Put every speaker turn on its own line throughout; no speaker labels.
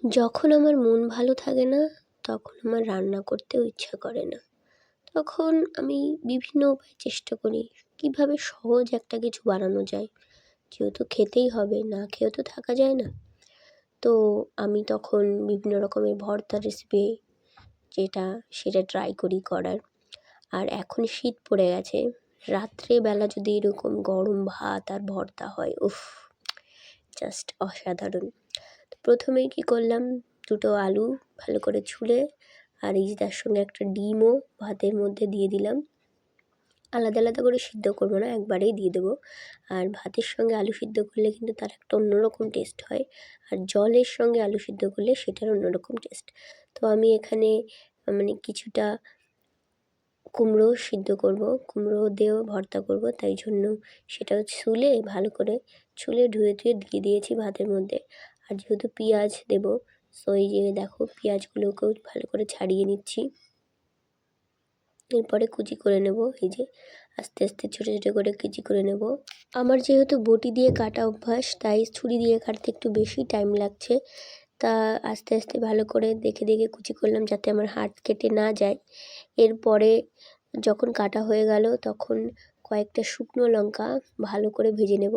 যখন আমার মন ভালো থাকে না, তখন আমার রান্না করতেও ইচ্ছা করে না। তখন আমি বিভিন্ন উপায়ে চেষ্টা করি কীভাবে সহজ একটা কিছু বানানো যায়। যেহেতু খেতেই হবে, না খেয়েও তো থাকা যায় না। তো আমি তখন বিভিন্ন রকমের ভর্তার রেসিপি সেটা ট্রাই করি করার। আর এখন শীত পড়ে গেছে, রাত্রেবেলা যদি এরকম গরম ভাত আর ভর্তা হয়, উফ! জাস্ট অসাধারণ। তো প্রথমেই কী করলাম, দুটো আলু ভালো করে ছুলে আর এই যে তার সঙ্গে একটা ডিমও ভাতের মধ্যে দিয়ে দিলাম। আলাদা আলাদা করে সিদ্ধ করব না, একবারেই দিয়ে দেবো। আর ভাতের সঙ্গে আলু সিদ্ধ করলে কিন্তু তার একটা অন্যরকম টেস্ট হয়। আর জলের সঙ্গে আলু সিদ্ধ করলে সেটার অন্যরকম টেস্ট। তো আমি এখানে মানে কিছুটা কুমড়ো সিদ্ধ করব, কুমড়ো দিয়েও ভর্তা করব, তাই জন্য সেটাও ভালো করে ধুয়ে দিয়ে দিয়েছি ভাতের মধ্যে। আর যেহেতু পেঁয়াজ দেবো, সো এই যে দেখো পেঁয়াজগুলোকেও ভালো করে ছাড়িয়ে নিচ্ছি। এরপরে কুচি করে নেব, এই যে আস্তে আস্তে ছোটো ছোটো করে কুচি করে নেব। আমার যেহেতু বটি দিয়ে কাটা অভ্যাস, তাই ছুরি দিয়ে কাটতে একটু বেশি টাইম লাগছে। তা আস্তে আস্তে ভালো করে দেখে দেখে কুচি করলাম, যাতে আমার হাত কেটে না যায়। এরপরে যখন কাটা হয়ে গেল, তখন কয়েকটা শুকনো লঙ্কা ভালো করে ভেজে নেব।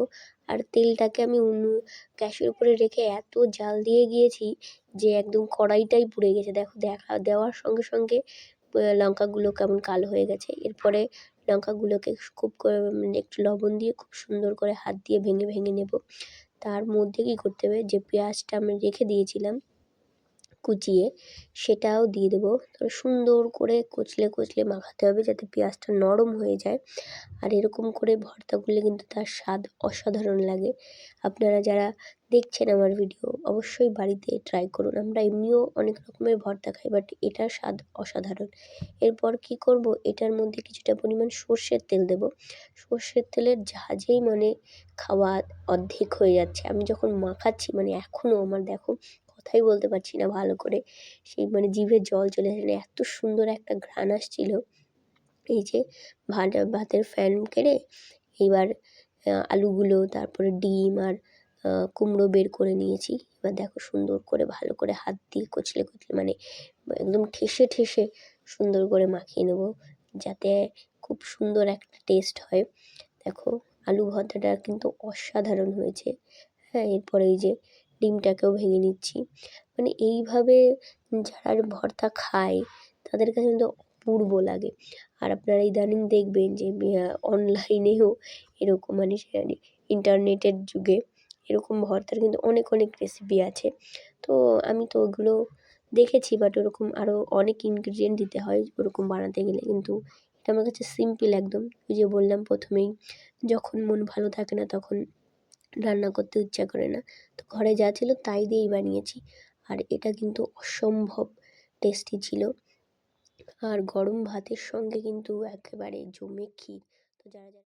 আর তেলটাকে আমি গ্যাসের উপরে রেখে এত জাল দিয়ে গিয়েছি যে একদম কড়াইটাই পুড়ে গেছে। দেওয়ার সঙ্গে সঙ্গে লঙ্কাগুলো কেমন কালো হয়ে গেছে। এরপরে লঙ্কাগুলোকে খুব করে একটু লবণ দিয়ে খুব সুন্দর করে হাত দিয়ে ভেঙে ভেঙে নেব। তার মধ্যে কী করতে হবে, যে পেঁয়াজটা আমি রেখে দিয়েছিলাম কুচিয়ে, সেটাও দিয়ে দেবো। তারপরে সুন্দর করে কচলে মাখাতে হবে, যাতে পেঁয়াজটা নরম হয়ে যায়। আর এরকম করে ভর্তা করলে কিন্তু তার স্বাদ অসাধারণ লাগে। আপনারা যারা দেখছেন আমার ভিডিও, অবশ্যই বাড়িতে ট্রাই করুন। আমরা এমনিও অনেক রকমের ভর্তা খাই, বাট এটার স্বাদ অসাধারণ। এরপর কি করব, এটার মধ্যে কিছুটা পরিমাণ সর্ষের তেল দেব। সর্ষের তেলের ঝাঁঝেই মানে খাওয়া অর্ধেক হয়ে যাচ্ছে। আমি যখন মাখাচ্ছি, মানে এখনও আমার দেখো কথাই বলতে পারছি না ভালো করে, সেই মানে জিভে জল চলে আসে, এত সুন্দর একটা ঘ্রাণ আসছিল। এই যে ভাতের ফ্যান কেড়ে এবার আলুগুলো, তারপরে ডিম আর কুমড়ো বের করে নিয়েছি। এবার দেখো সুন্দর করে ভালো করে হাত দিয়ে কচলে মানে একদম ঠেসে সুন্দর করে মাখিয়ে নেব, যাতে খুব সুন্দর একটা টেস্ট হয়। দেখো আলু ভর্তাটা কিন্তু অসাধারণ হয়েছে। হ্যাঁ, এরপরে এই যে ডিমটাকেও ভেঙে নিচ্ছি। মানে এইভাবে যারা ভর্তা খায় তাদের কাছে কিন্তু অপূর্ব লাগে। আর আপনারা ইদানিং দেখবেন যে অনলাইনেও এরকম মানে ইন্টারনেটের যুগে এরকম ভর্তার কিন্তু অনেক রেসিপি আছে। তো আমি তো ওগুলো দেখেছি, বাট ওরকম আরও অনেক ইনগ্রিডিয়েন্ট দিতে হয় ওরকম বানাতে গেলে। কিন্তু এটা আমার কাছে সিম্পল একদম। ওই যে বললাম প্রথমেই, যখন মন ভালো থাকে না তখন রান্না করতে ইচ্ছা করে না, তো ঘরে যা ছিল তাই দিয়েই বানিয়েছি। আর এটা কিন্তু অসম্ভব টেস্টি ছিল। আর গরম ভাতের সঙ্গে কিন্তু একেবারে জমে ক্ষীর। তো যারা